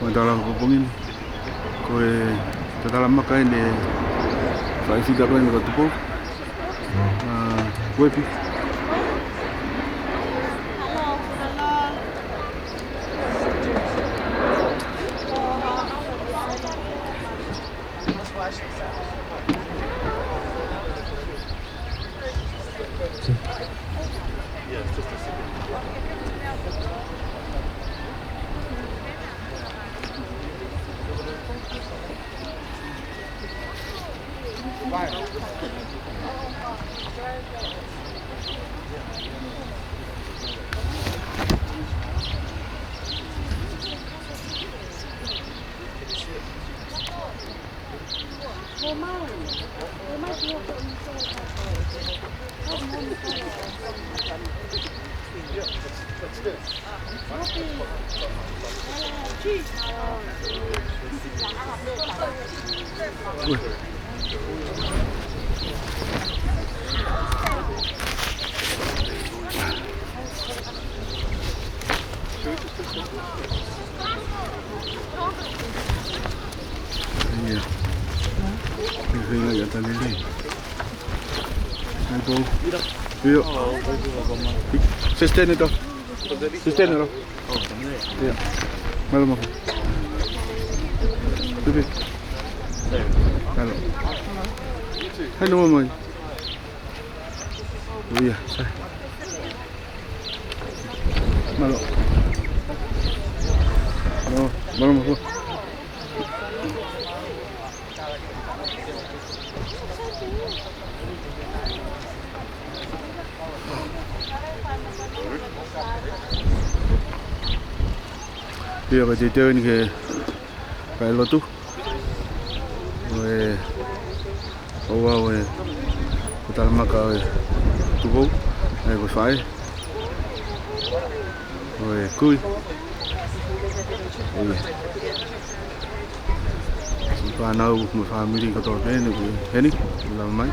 Tatala pupungin koe Tatala maka ini Fifita koe naka Tupou Uepi. Iya. Vahenga ya Tatala. Ayo. Iya. Sistem itu. Sistem itu. Iya. Malu mau. Tuh. Halo. Halo mama. Iya, saya. Malu. No, malu mau. Bây giờ chị chơi thì cái Lotu rồi rồi Tatala maka Tupou này vừa phải rồi cùi và nấu một pha mì có tỏi bên này thế đi làm mấy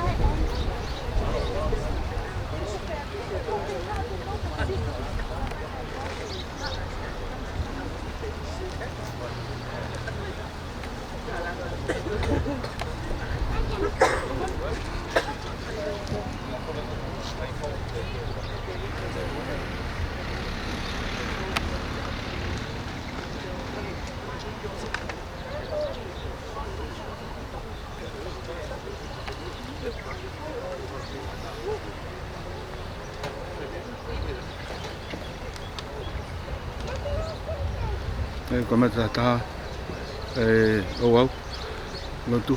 con mắt ta ô Lotu.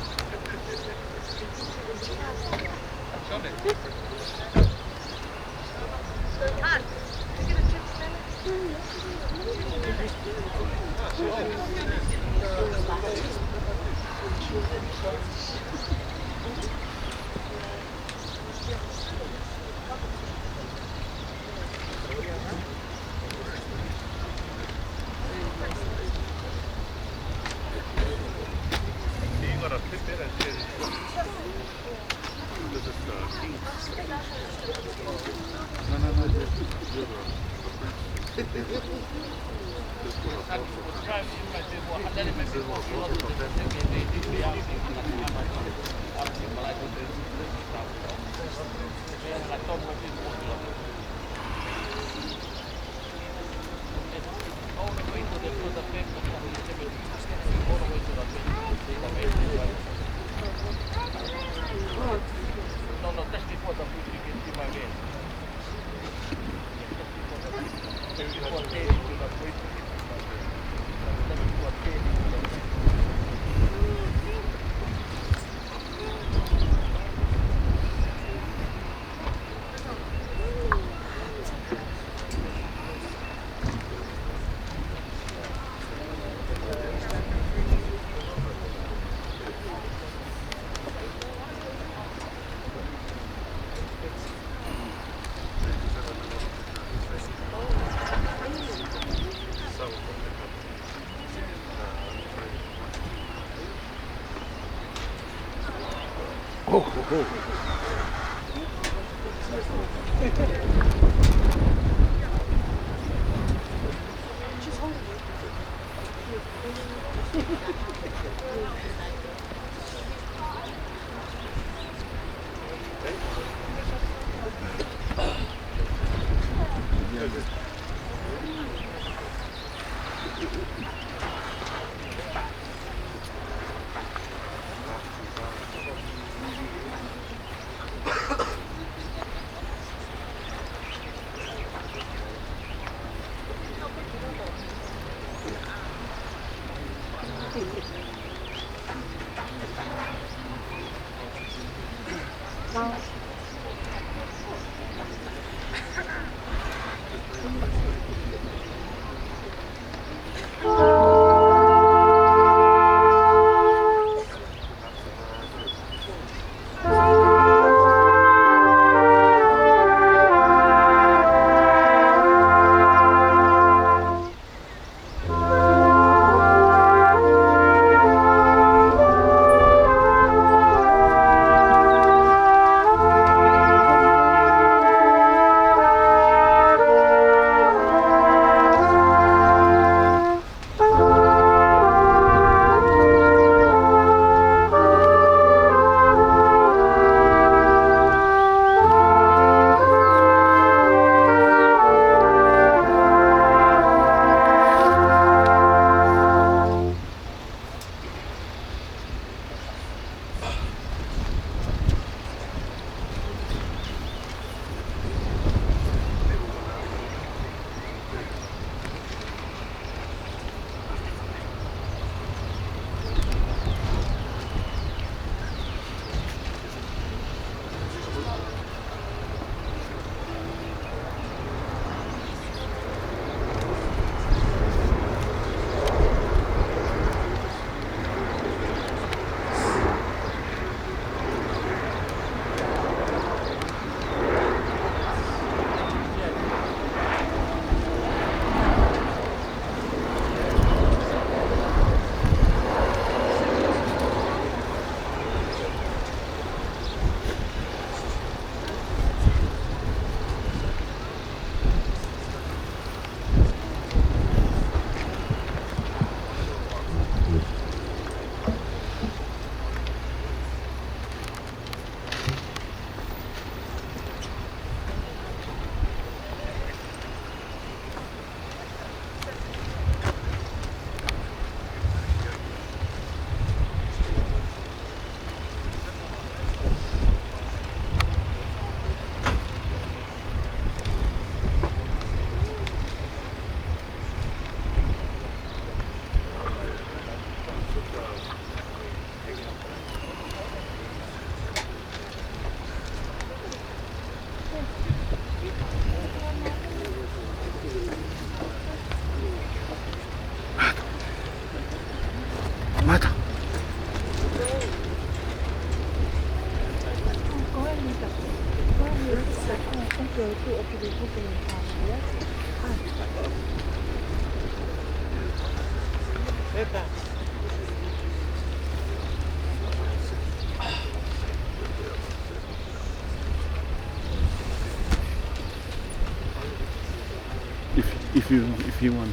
If you want.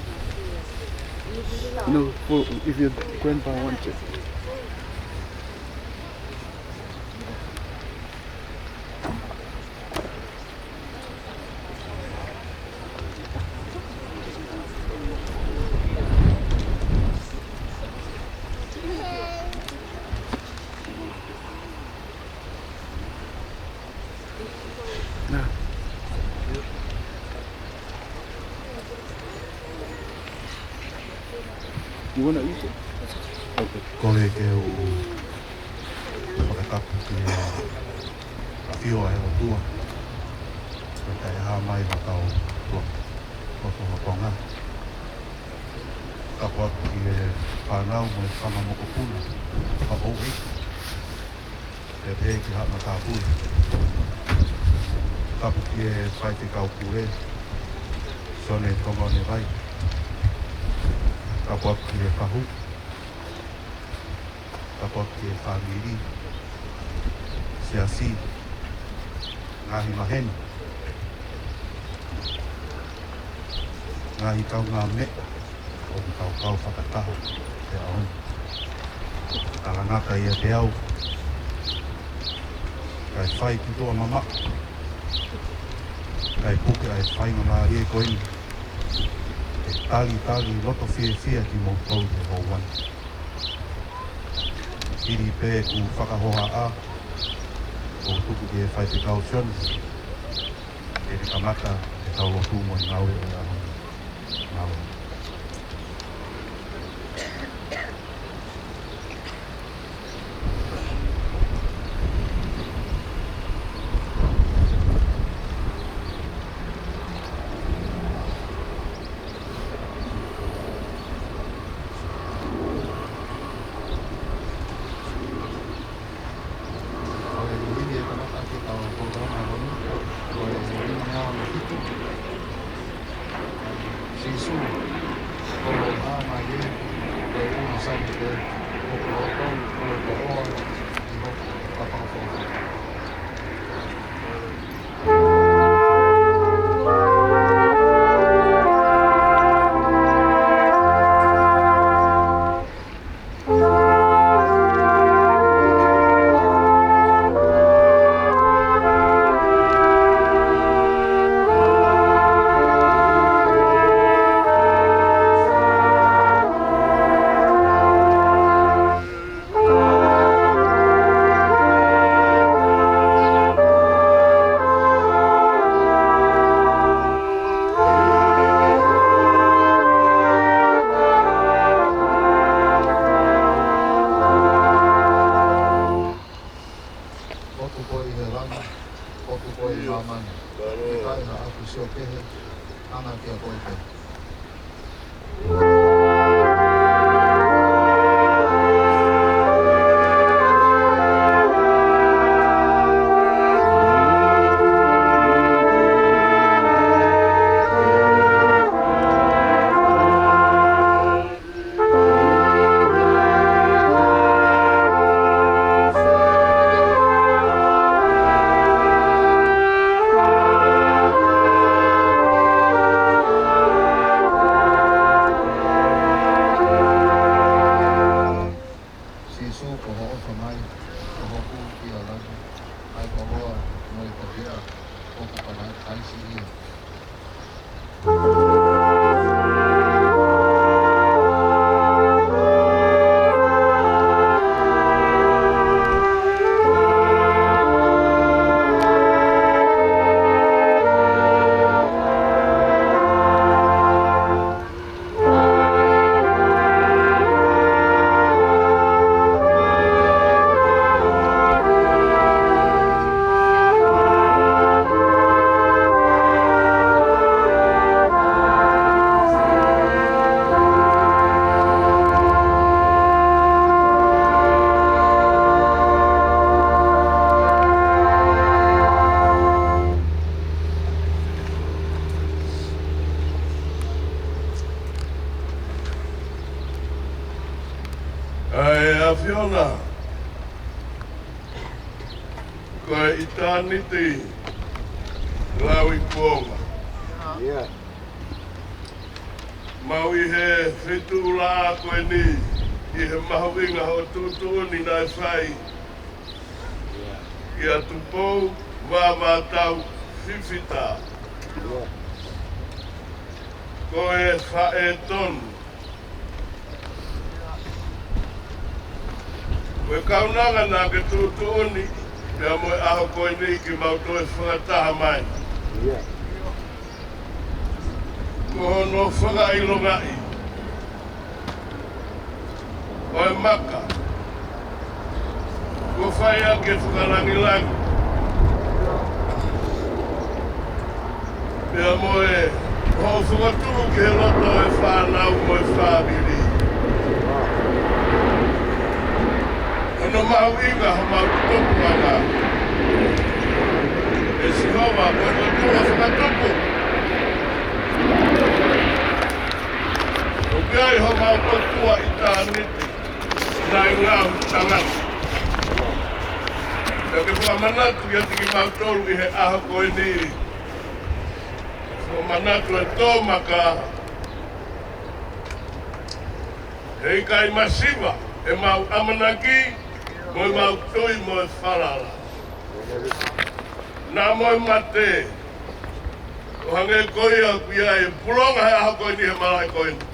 No, if your grandpa wants it. You want to eat it? Okay. Kole ke o whakakapu ki whio e o tua. Koe kai ha mai Makau tua whakakonga. Tapuaki ki e whanau mo e whangamoko puna. Whakau e. E te ki hana tā pule. Tapu ki e Faifekau Pule. Sione Tonga'onevai. Tapuaki e whahu. Tapuaki e whamiri. Siasi. Ngahi maheni. Ngahi kau ngā me. O kau whakataho. Te aon. Tarangata ia te au. Kai whai ki toa mama. Kai puke ai whainga mā rie koini. tali loto fia ki mo tau te ho wan. Iri pē ku whakahoha a o tuku ki e Faifekau Sione. E te maka e tau Lotu mo i ngaue o aho. Ngaue. Fiona, koe i tāniti lau I kuonga. Yeah. Mau I he whitu rā koe ni, I he mahuinga ho tūtūni nai whai. Ki a Tupou Uepi Fifita. Koe whae tonu. Koe kaunanga nā ke tūtūni, pia moe aho koe ni ki mautoe whakataha mai. Ko hono whakailongai. Koe maka. Ko whaia ke whakarangilangi. Pia moe, ho whakaturu ke loto e whanau moe whabiri. Ono mahuinga ho mautopu ana. E si hova, koe no tua whakatopu. O kai ho mautotua I tāniti, nai ngāhu tangata. E ke whamanatu ia tiki mautoru I he aho koe ni. O manatu e tō maka. Hei kai masiva, e mau amanaki, moi mau tui moi wharala. Nā moi mate, O hange koia kuia e pulonga hea hako ni he malai koini.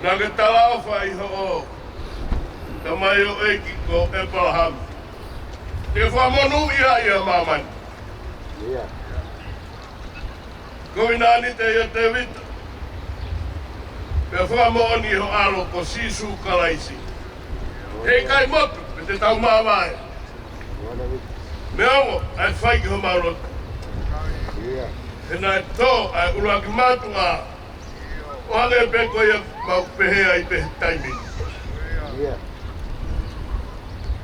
Nā ke talao whai ho o. Ta mai o eiki ko Abraham. Te whamonu ia mamani. Ko inani te ia te vita. Pe whamoni ho alo ko sisu kalaisi. Hei kai motu, pe te tau mawai. Me ongo, ai whai ki ho maurotu. E nai tō, ai uruaki mātua. O hange peko ia mau pehea I pehe taimi.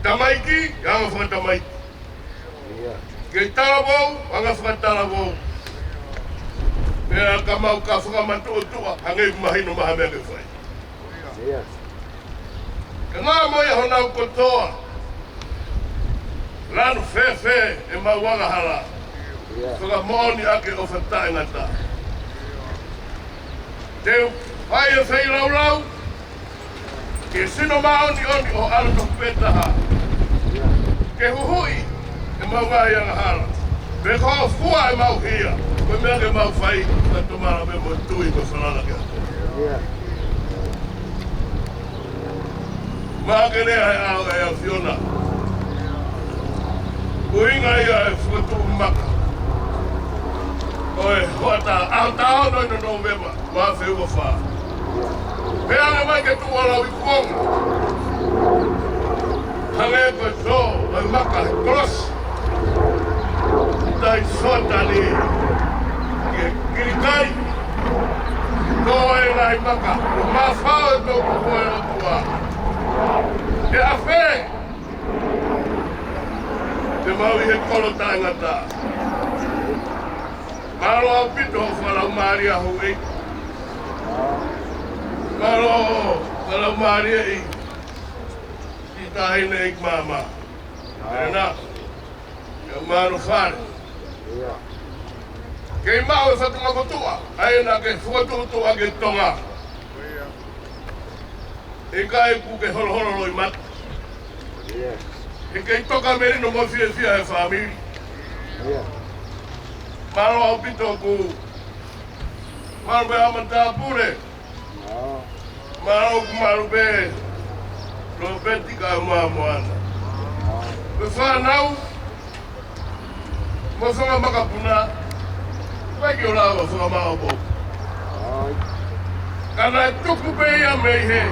Tamaiki, hanga whakatamaiki. Kei tarawau, hanga whakatarawau. Pea ka mau ka whakamatu tua, hanga I mahino maha mea ke whai. Ka ngā moia honau kotoa. Lanu whewhe e mau wangahara. Whakamooni ake o whatai ngata. Te whai e whai raulau. Ke sino maoni oni o alo toku petaha. Ke huhui e mau ngai angahara. Me koa fua e mau hia. Koe mea ke mau whai ka tumara me mo tui ko whanana kia. Maa ke rea he ao e a Fiona. Uinga ia e whakatu maka. Oe, hoata, au tao noi no Novema, maa whiua whaa. Pea me mai ke tua lau I kuonga. Hange koe tō, oi maka he cross. Tai sota ni, ke kirikai. Tō e nai maka, o maa whao e tō kupoe o tua. E a whee. Te maui he kolo tai ngata. Maro au pito ho whalau maari ahu ei. Maro whalau maari ei. I tahine ei mama. E nā. Ia maro whare. Kei mau e whatunga kotua. Ai nā ke whakatutua ke tonga. E kai ku ke holo loi mata. E kei toka meri no mo fia he whamiri. Maro au pito ku. Maro be amanta Pule. Maro ku maro be. Lo beti ka moana. Be whanau. Mo whanga maka puna. Waki o lawa whanga mao po. Kana e tuku pe ia mei he.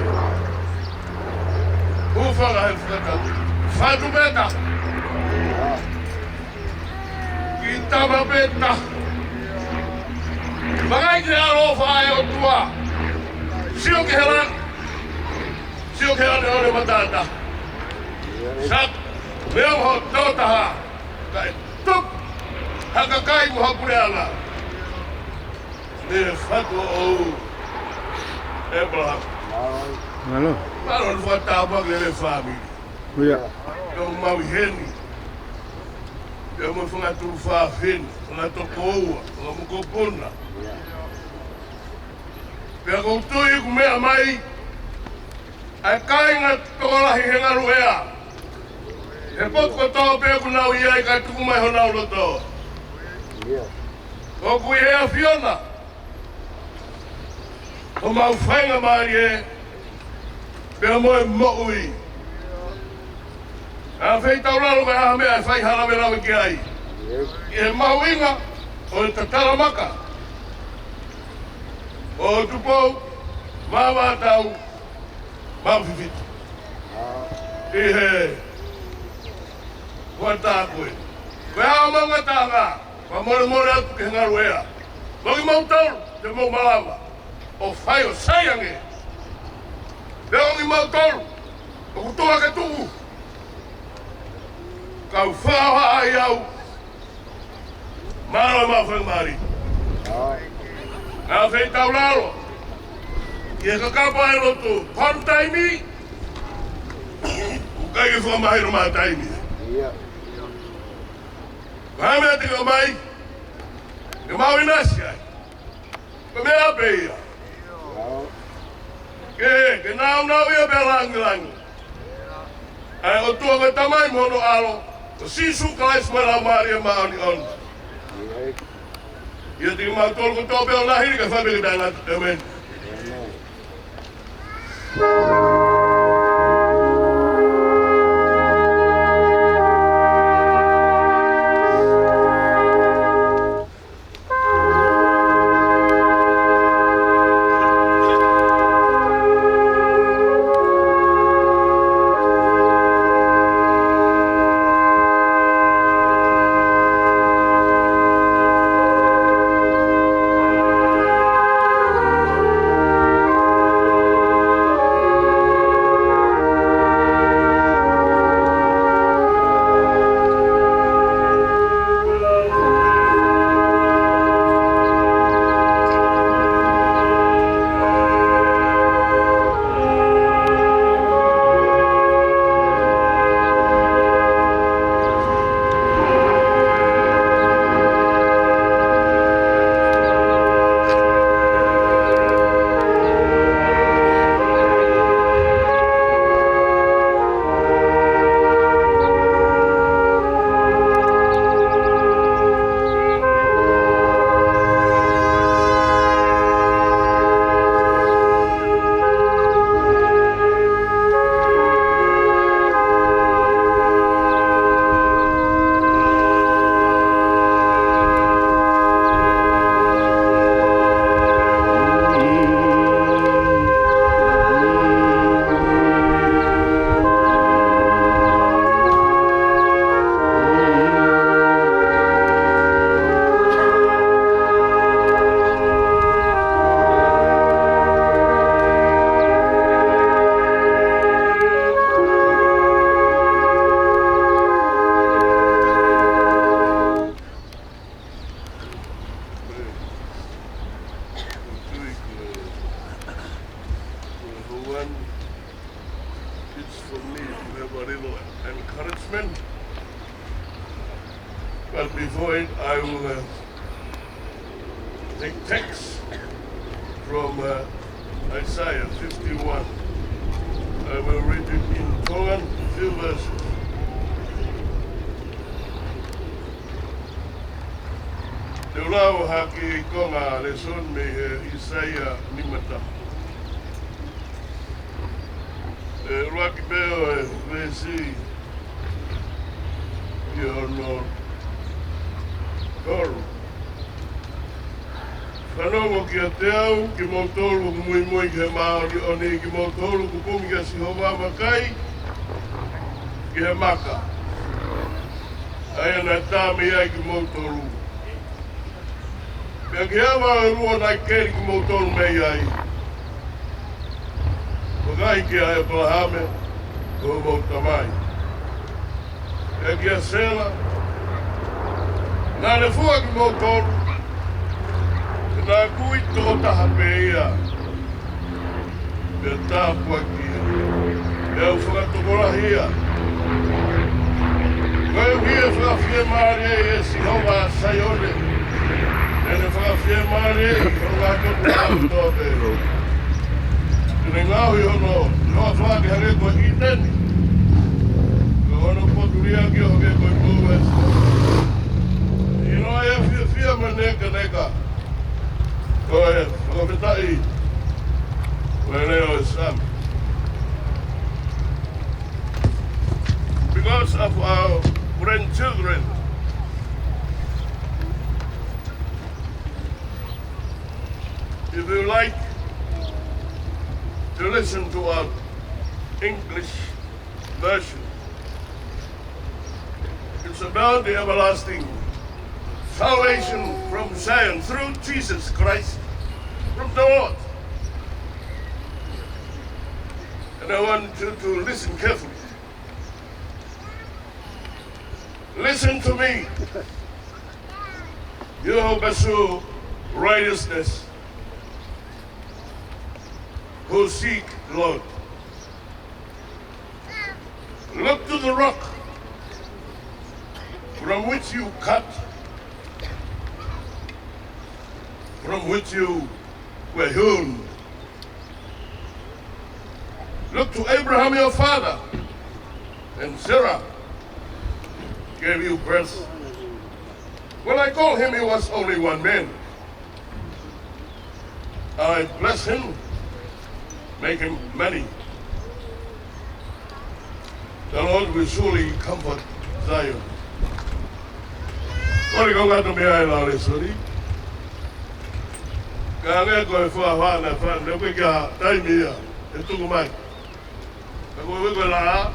Uwhanga he whakatatu. Whatu beta. Ki tama beta. Magai te aro whae o tua. Sio ke hera. Sio ke hera ne ore matata. Sak. Mea ho tautaha. Kai tuk. Haka kai mo hapure ala. Ne whatu o Abraham. Malo. Malo ni whatawa ke le whami. Kuia. Yo mau heni. Yo mo whanga turu whawheni. Whanga toko oua. Whanga muko puna. Pea koutui ku mea mai. Ai kai ngā tokolahi he ngaru ea. He potu kotoa pea ku nau iai kai tuku mai honau loto. Ko kui hea Fiona. Ko mau whainga maari e. Pea moe mo'ui. A whei tauraro me aha mea e whai harawe rawe ki ai. I he mauinga o e Tatala maka. O Tupou, Mawatau, Mau Fifita. I he wata koe. Koe hao maunga tāngā. Wa more atu ke ngaru ea. Mogi mau tauru, te mau malama. O whai o saiange. Leo ngi mau tauru. O kutua ke tuku. Kau whaha ai au. Maro mau whang maari. Nā whei tau laro. Ie ka kapa e Lotu. Kon taimi. Ukai ke whamahiro maa taimi. Wahamea te ka mai. E mau inasi ai. Ka mea peia. Ke nau ia pe langi. Ai o tua ka tamai mono alo. O sisu kalais mala maria maoni on. Ia tiki mautolo ko tope o lahiri ka whape ka ngatu te men. It's for me to have a little encouragement. But before it, I will take text from Isaiah 51. I will read it in Tongan, few verses. Te ulau haki konga le son me Isaiah nimata. Rocky Bell vesi no Toro. Whanongo ki a te au, ki mo tolu ku mui mui ki he Māori o ni, ki mo tolu ku kungi ki a Sihowa makai, ki he maka. Aia nai tāmi ai ki mo tolu. Pea ki hea wā rua nai keri ki mo tolu mei ai. Wakai ki a e Palahame, ko mo tamai. Pea ki a Sela, nā le fua ki mo tolu, nā kui tō taha pe ia, pia Tapuaki, pia whakatokorahi ia. Koe hia whakawhia maare e Sione Sione, e whakawhia maare e whakā koto tō te. Tene ngāhui hono, noa whāke hare koe i teni, ko hono poturia ki o hake koe kōwes. I noa e whia ma neka. Koe, whakawhitai, koe leo e Sami. Because of our grandchildren, if you like to listen to our English version, it's about the everlasting salvation from Zion through Jesus Christ from the Lord. And I want you to listen carefully. Listen to me. You who pursue righteousness, who seek the Lord. Look to the rock from which you cut, from which you were hewn. Look to Abraham your father and Sarah, gave you birth. When I called him, he was only one man. I bless him, make him many. The Lord will surely comfort Zion. Kori ko ngato mea e laore sori. Ka ngea koe whaana whaana, koe kia taimia, e tuku mai. Ka koe koe la,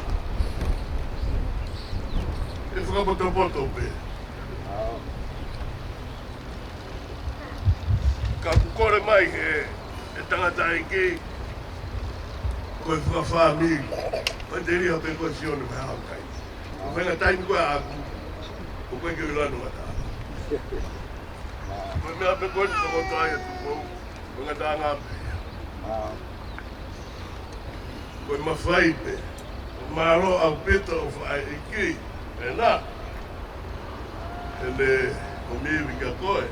e whakapoto pe. Ka kukore mai e tangata e ki, koe whakawhamiri. Koe te ria pe koe Sione me haukai. Ko whenga taimi koe aku, ko koe keu lanu ata. Koe mea pe koe ni toko tai e Tupou, whenga tā ngā pēia. Koe mawhai pe, maro au peta o whae e ki, e nā. E le o miwi ka koe.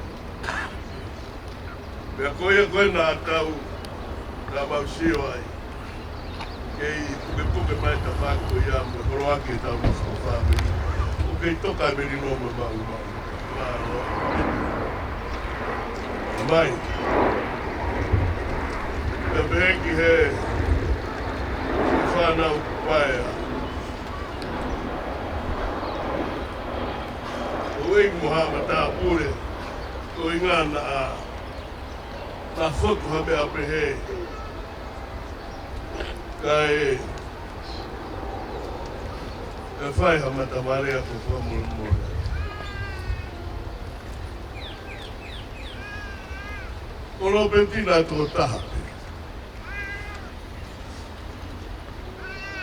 Mea koe e koe nā tau, nā mausio ai. Kei puke mai ta whako ia me horoake tau nusa o whāmeri. O kei toka e meri noma mau. Mai. Te peheki he whanau paea. O ei muhama tā Pule, o ingana a tā whotu hame a pehe. Kai e whai hamata marea ko whamurumore. Ko lo pentina tō taha pe.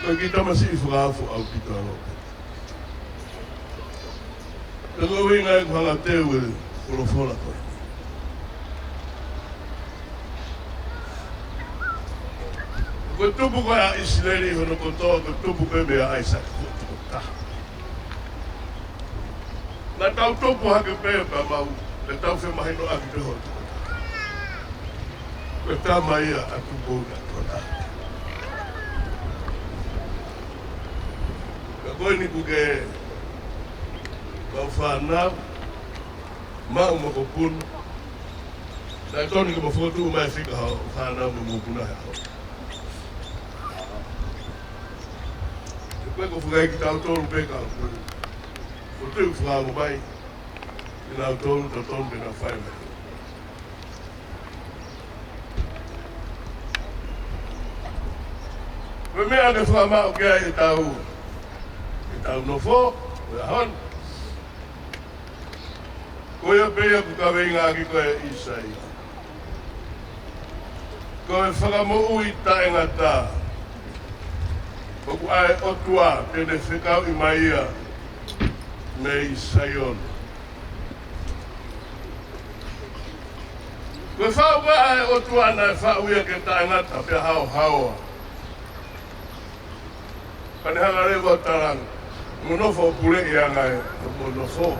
Ko ki tamasi I whakaafu au ki tō alope. Te ko winga e kuhanga teu e ko lo whola koe. Ko tupu koe a Israeli hono kotoa, ko tupu koe mea Isaac ko taha. Nā tau tupu hake pēa pa mau, le tau whemahino aki te hoto. Koe tā mai a Tupou na ko taha. Ka koe ni kuke mau whanau, mau moko punu. Nā tōni ka mawhotu mai whika hao, whanau mo mōpuna hao. Koe ko whakai ki tau tōru peka au koe. Ko tēu whakāngu mai, I nāu tōru ta tōru pena Faifekau. Koe mea ke whakamau kia e tau nofo, koe ahon. Koe a pēia ku ka weinga ki koe Isai. Koe whakamu I taenga tā. Oku ai otua tene Faifekau I maia me Sione. Koe whau ka ai otua na whau ia ke taengata pe hao haoa. Pane hanga rewa taranga. Monofo Pule I angai monofo.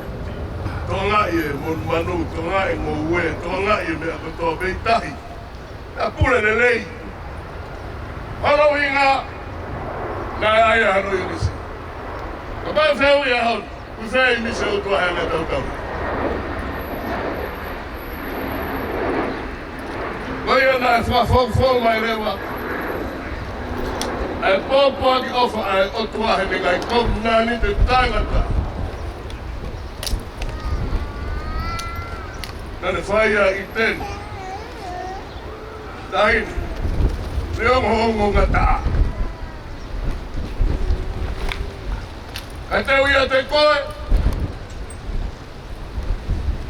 Tonga I e mon manu, tonga I mo ue, tonga I me akotoa beitahi. A Pule ne lei. Halo inga. Nā ai hano I nisi. Ka pai wheu I ahon, ku whea I nisi o tua hanga tau tau. Koe ia nā e whakawhau mai rewa. Ai pōpua ki ofa ai o tua he me kai kou nani te tangata. Nane whaia I teni. Tahini. Reongo hongo ngata. Kai teu ia te koe,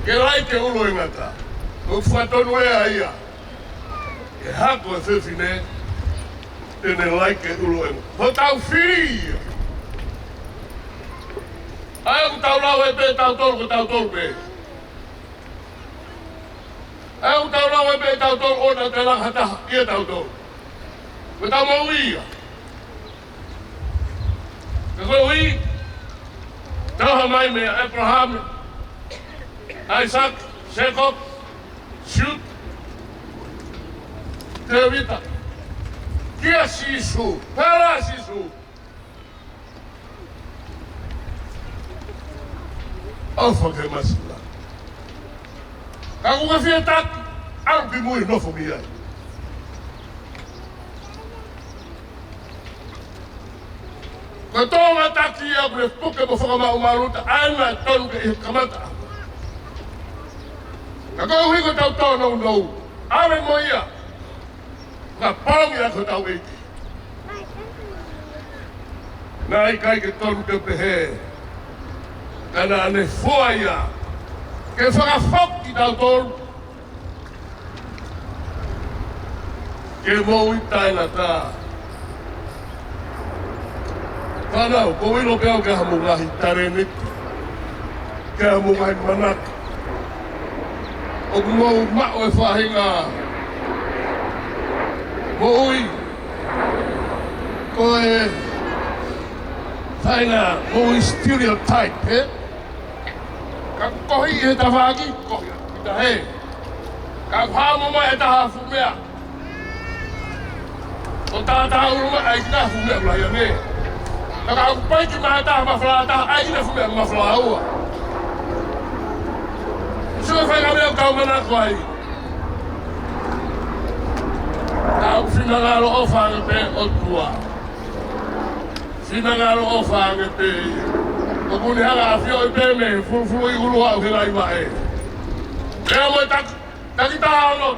ke rai ke ulo I ngata, ko whatonu ea ia, ke hako e whiwhine, tene lai ke ulo e ngata. Ho tau whiri ia. Ai ku tau lau e pe tau tolu, ko tau tolu pe. Ai ku tau lau e pe tau tolu, o na te lang hataha, ia tau tolu. Ko tau mau ia. Ka koe ui, Tauha mai me Abraham, Isaac, Jacob, Shoot, Fita. Kia sisu, pera sisu. ofa ke masila. Ka ku Fifita'S au ki mui nofo mi ai. Ko tonga taki ia ku puke mo whakamau maruta ana tonu ke i kamata. Ka kou hiko tau tono nou. Awe mo ia. Ka pongi a ko tau eiki. Nai kai ke tonu ke pehe. Kana ane fua ia. Ke whakafok ki tau tonu. Ke mo i taina tā. Whanau, ko ilo pēo ke hamungahi tareniti. Ke hamungahi manaka. O ku mau mao e Vahenga. Mo ui. Ko e whaina, mo ui stereotype, he? Ka kohi he tawhaki, kohi, kita he. Ka whamo mai e taha fumea. O tātaha uruma ai kita fumea ulai ane. Ka aku pai ki maha taha mawhala taha ai kita fumea mawhala aua. Sua whainga mea kau manako ai. Ka aku whina ngaro o whange pe o tua. Whina ngaro o whange pe. O kuni hanga a whio i pe me, fulu i ulu au hera i wae. Rea mo taki taha ono.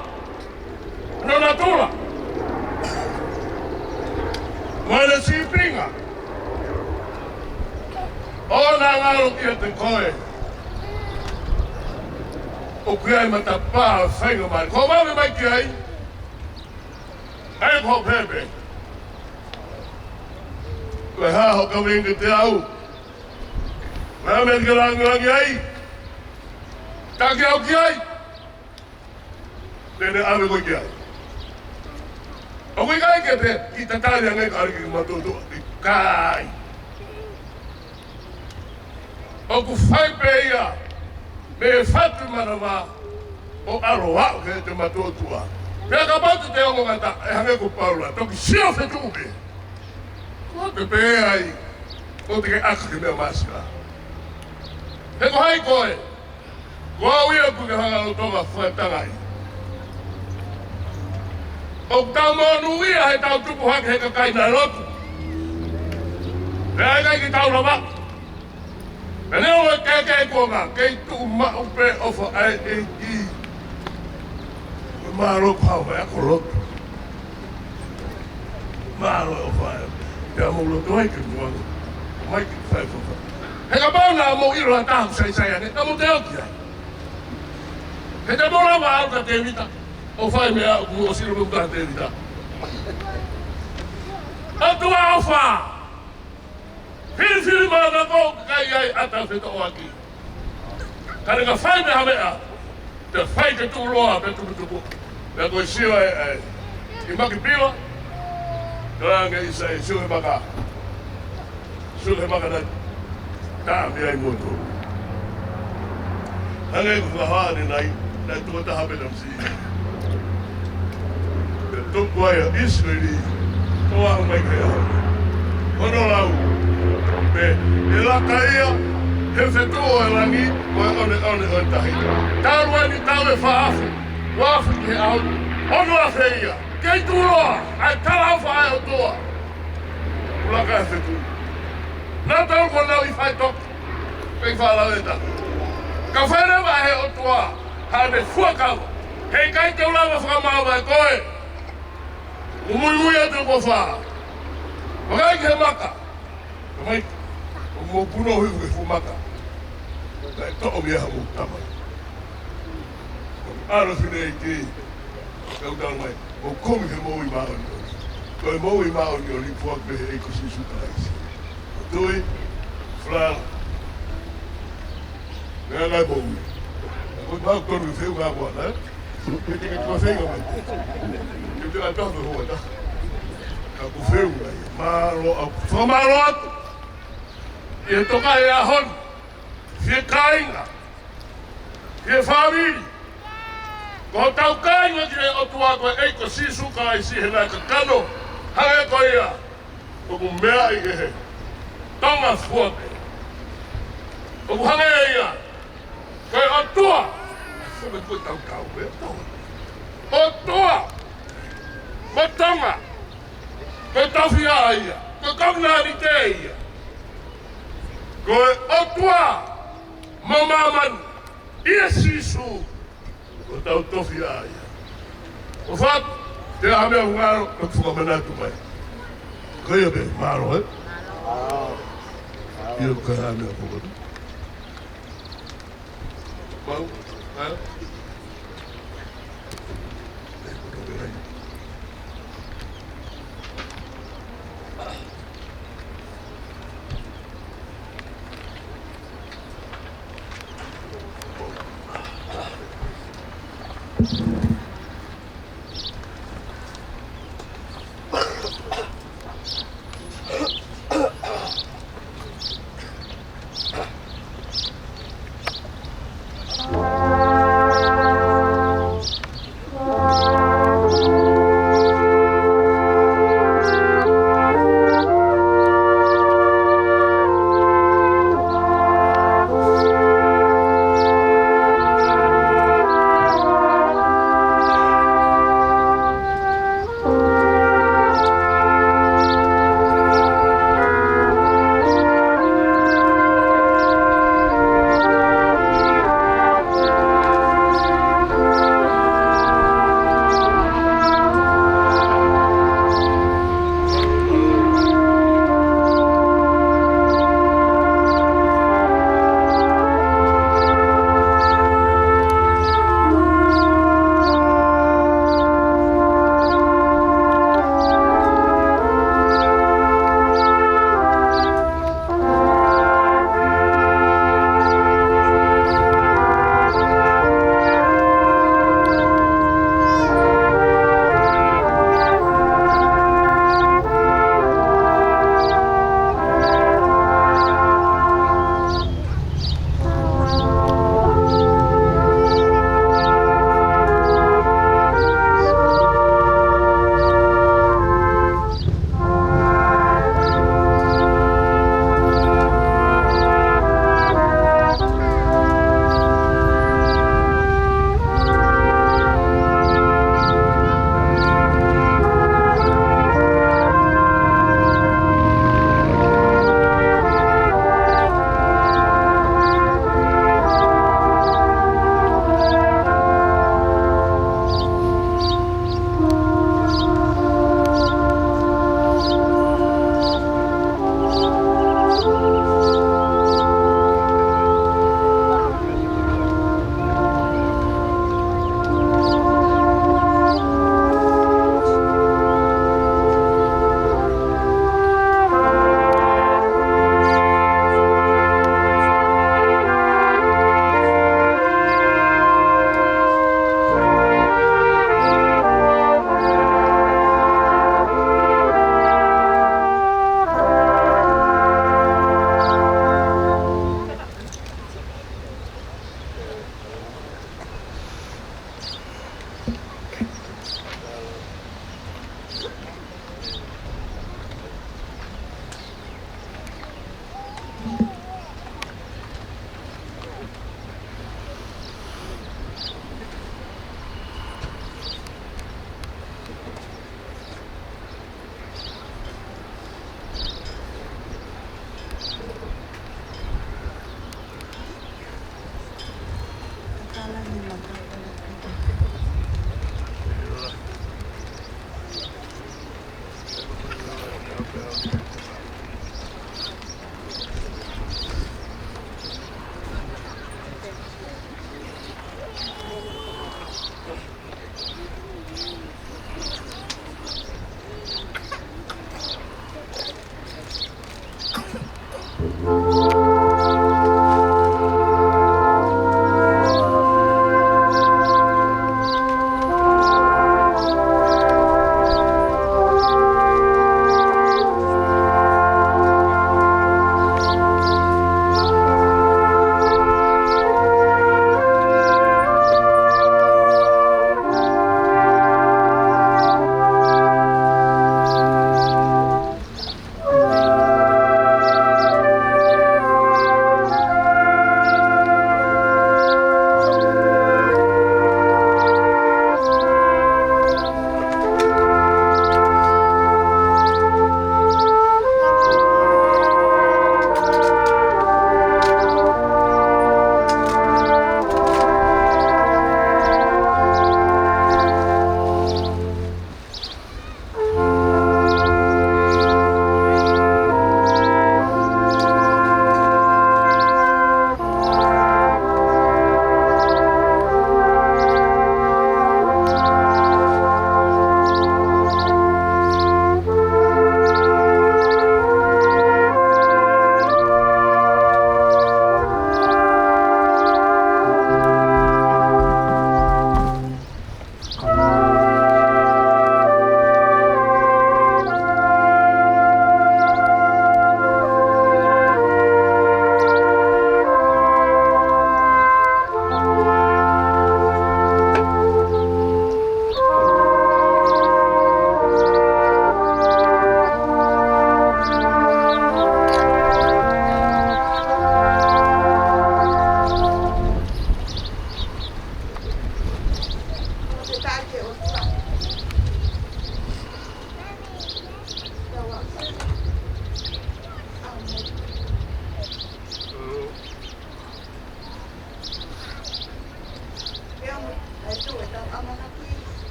No na tula. Moene si pinga. O na ngaro kia te koe. O kia i matapā whainga mai. Ko mawe mai ki ai. Ai ko pepe. Koe haho ka wenga te au. Mea me te rangi ai. Taki au ki ai. Tene ame koe ki ai. O koe kai ke te ki tatali angai ka ariki matoto. Kai. O ku whaipe ia. Me whatu manawa. O aroa ke te matotua. Pea ka patu te ongo ngata e hange ko paula. Toki sio fe tupe. Ko te pe ai. Ko te ke aka ke mea masika. He ko hai koe. Ko au ia ku ke hanga o tonga whatangai. O tau monu ia he tau tupu hake he kakai na Lotu. Pea kai ki tau rama. Pene o e keke konga. Kei tu mao pe ofa ai e i. Maro pau mai ako Lotu. Maro o whae. Pea mo Lotu ai ke muanga. Mai ki Faifekau. He ka mauna mo iro a tahu sai ane. Ta mo te oki ai. He te mora wa au ka te vita. O whae mea ku o siro me uta te vita. Atua o wha. Whiri mana ko kai ai ata Fita o aki. Kare ka whae me hamea. Te whae ke tu loa pe tupu. Pea koe sio i maki piwa. Karanga isa e sio he maka. Sio he maka na tāmi ai moto. Hangai ku whahane nai tuata hape namsi. Pea tupu ai a Israeli. Toa mai kai hau. Kono lau. Pe e laka ia. He whetua e langi. Koe one tahi. Tāru ni tau e whaafu. Wafu ke au, ono a feia, kei turoa, ai talau whae o toa. Ulaka e whetu. Nā tau ko nau i whai tok, kei whalau e ta. Ka whaerewa he o toa, hane fuakawa. Hei kai te ulawa whakamau mai koe. Umui atu ko whaa. Wakai ke maka. Kamai, o mo puno hui ke fu maka. Kai to'o mi aha mo tamai. Aro whine i te kau tau mai, o komi he mou i mao ni ori. Koe mou i mao ni ori puak mehe e kusi sutaraisi. O tui, whlala. Ngā ngai mou i. Koe mau tonu i wheu ngā wana, e? Ke te kua whenga mai. Ke te ngā tawhi hoa ta. Ka ku wheu mai. Maro au. Whamaro atu. I e toka e ahon. Whie kāinga. Whie whamiri. Ko tau kāinga ki o tua koe eiko sisu ka ai si he nai ka kano. Hange ko ia. O ku mea i he. Tonga fuape. O ku hange ia. Koe o toa. Koe koe tau tau e toa. O toa. Mo tonga. Koe tawhia ia. Koe kaunari te ia. Koe o toa. Mo maman. Ia sisu. Koe tau tawhia ia. O what. Te hamea ngaro. Koe whukamanatu mai. Koe be maro e. Ia koe hamea whukamanu. Mau. Ha?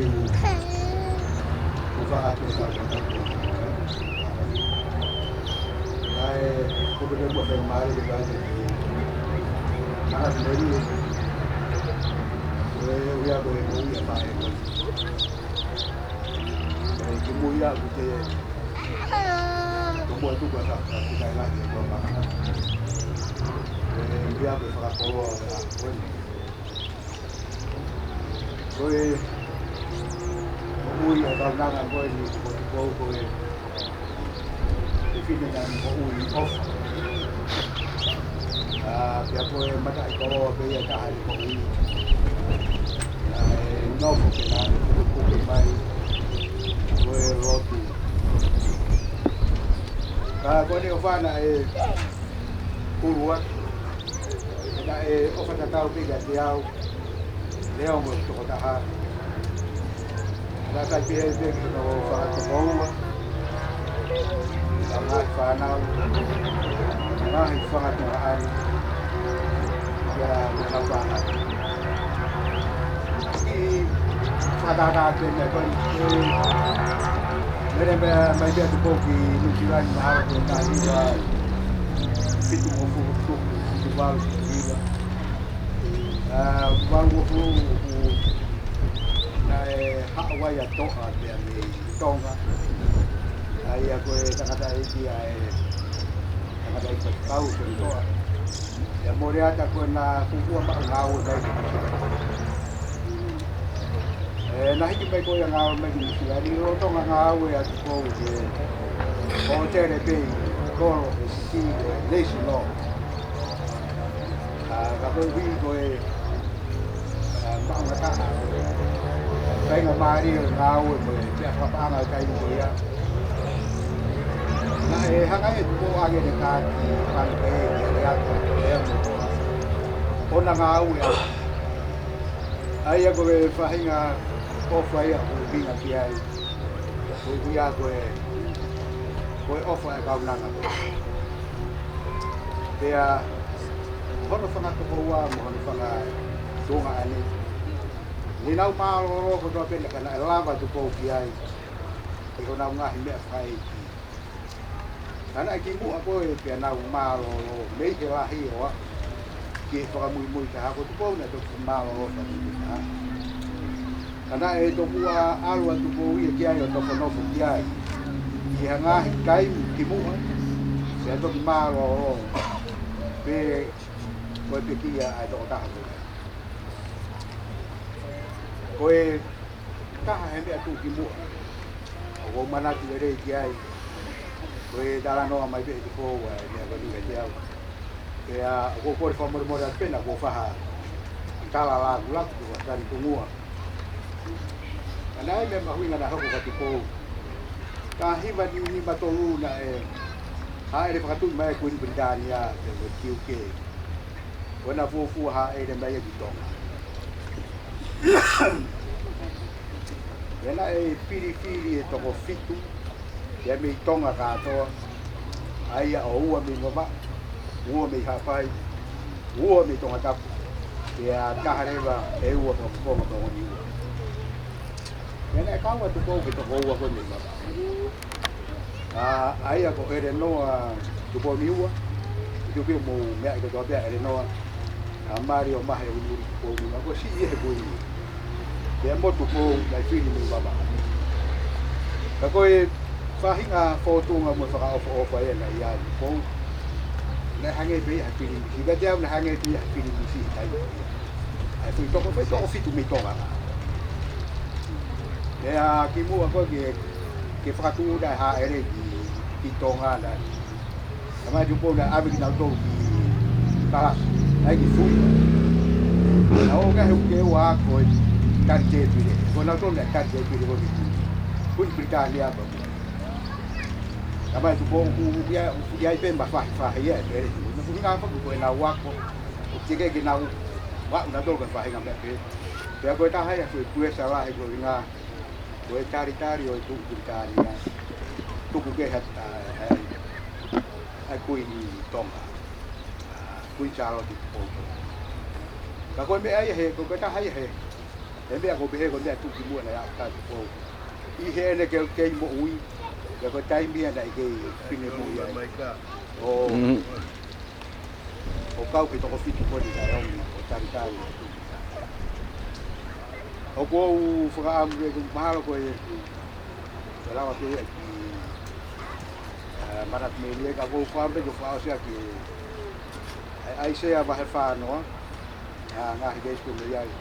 ele o vaate sa ai ko be mo fe mare de base ana meri we ya go mo ya pa que muy a usted como tu cosa que cae la que toma enviar para todo bueno rồi muy a dar nada bueno poco definitivamente muy off ya pues mata todo que ya está ahí con no porque nada porque mai Lotu. Kone ofana kurua. Na ofana tau piga tiau. Leo mo to taha. Na ka pia de no fa to boa. Na ma fa na. Na hi fa to ani. Ya na fa na. Ada de me kon mere mai dia tu poki no tirani na de na ida fitu mo fu tu val ida val mo fu na Hawaii a to a de me tonga ai a ko takata ai dia takata ai pau to to ya moriata ko na fu ma ngau dai na hiki mai ko nga mai ni sila ni ro to nga we a ko ke ko tere pe ko si nation law ga ko vi ko ma nga ta kai nga mari nga we mo ya fa pa nga kai ko ya na ha ga ko age de ka ki pa pe ya ya ko na nga we ai ko Vahenga ofa ia o vinga ki ai ko ia ko ofa e ka unanga pea hono whanga tokoua mo hono whanga tonga ane ni nau maaro ko toa pene kana e lava tu pou ki ai e ko nau ngahi mea whai ki ana ki mua koe pea nau maaro mei ke lahi oa ki e whakamui mui ka hako tu pou na toku maaro whanga ana e tokua alua tu pou ia ki ai o toko nofu ki ai ki hangahi kaimu ki mua se a toki maaro pe koe pe kia ai toko taha koe taha he mea tu ki mua o manatu e rei ki ai koe dala noa mai pe te kou e mea koni e te au ke a ko kore whamore more a pena ko whaha tala lagu laku tu tari tungua ana me mahuinga na hoko ka te kou ka hiva ni matolu na e haere whakatui mai ko Britania te UK wana fufu haere mai e bitonga ena e piri e toko fitu ia me tonga katoa aia o ua me ngoma ua me hawhai ua me tonga tapu ia kaharewa e ua whakakonga ka ngoni ua ena e kaua tu kou ke toko ua koe me ngoma aia ko ere noa tu kou mi ua tu pio mo mea iko toa pia ere noa mari o mahe unuri tu kou mi ngoma ko si ie koe ia motu kou lai whini me ngoma ka koe Vahenga fotunga mo whakaofa e na ia ni kou na hange pe a whini misi ka te au na hange pe a whini misi ai ai whini toko whai toko fitu me tonga ea ki mua koe ke whakatū na ha ere ki tonga na mai tu pou na awiki na utou ki talas ai ki fui na o ka heu ke ua koe kari te pire ko na utou na kari te pire ko ki Pule Britania ba mai tu pou ia i pemba whahi ia e pere na Vahenga whaku koe na wako o tike ki na wako na tolka Vahenga mea pere pea koe tahai a koe puesa lahi koe ngā koe tari o i Pule Britania tuku ke hata ai kui ni tonga kui chalo ki poto ka koe mea ia he koe tahai he e mea ko behe ko mea tuki mua na ya tātu pou. I he ene ke kei mo ui, ya ko taimia na i kei pine mui ai. O kau ki toko whitu koni na eongi, o taritari. O kou whakaamu e kum mahalo ko e lawa te ue ki marat mele ka kou whambe ko whaosia ki ai sea wahe whanoa, ngahi geisku me iai.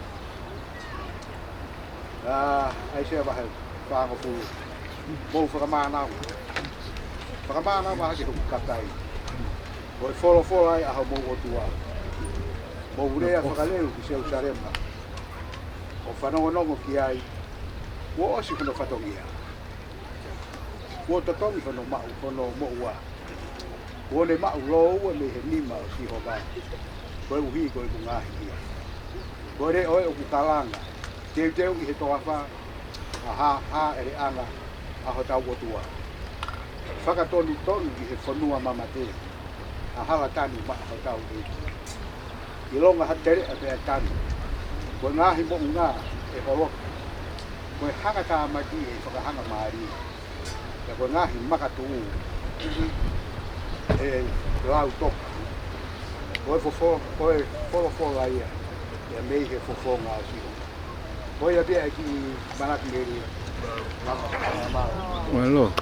Ai sea wahe whango pu mou whakamānau. Whakamānau waha ki huku katai. Ko e wholo ai aho mou o tua. Mou rea whakaleu ki seu sarema. O whanongonongo ki ai, wo osi whano whatongia. Wo tatongi whano mau, whano moua. Wo ne mau loa me he nima o si hokai. Koe uhi koe ku ngahi kia. Koe re oe o ku kalanga. Teu i he toa wha, ha ere anga, aho tau o tua. Whakatonu tonu ki he whanua mamate. A hala tanu ma aho tau e. I longa hatere a pea tanu. Koe ngahi mo ngā e holoka. Koe hanga tā maki e whakahanga maari. Ja koe ngahi maka tuu. E lau toka. Koe wholofola ia. E mei he whofo ngā siho. Koe a pia ki manaki meri. Hello.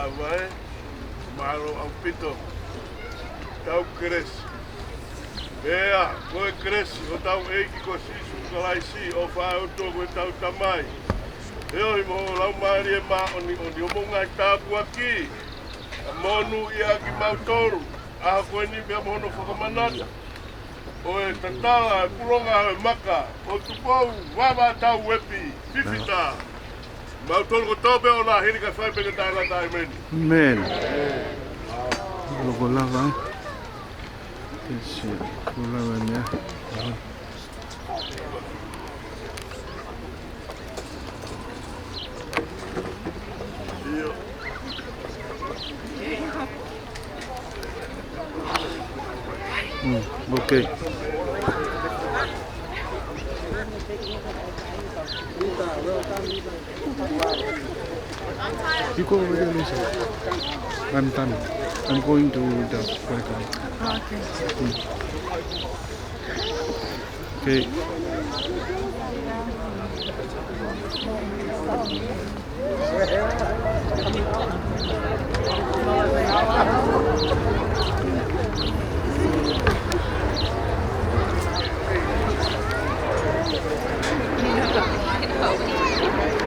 Unveiling, malo ang pito. Tau kres. Bea, koe kres, o tau eiki ko sisu kalaisi, o whae o tōku e tau tamai. Heo i moho lau maari e maa oni omonga i Tapuaki. A monu i aki mautoru, aha koe ni mea mohono whakamanata. O e Tatala, e puronga e maka, o Tupou Uepi, Fifita. Mautolu ko tope o nā hiri ka Faifekau tāna tai meni. Men. Loko lava. Isi, loko lava mea. Okay. You go over there, Lisa. I'm done. I'm going to the playground. Okay.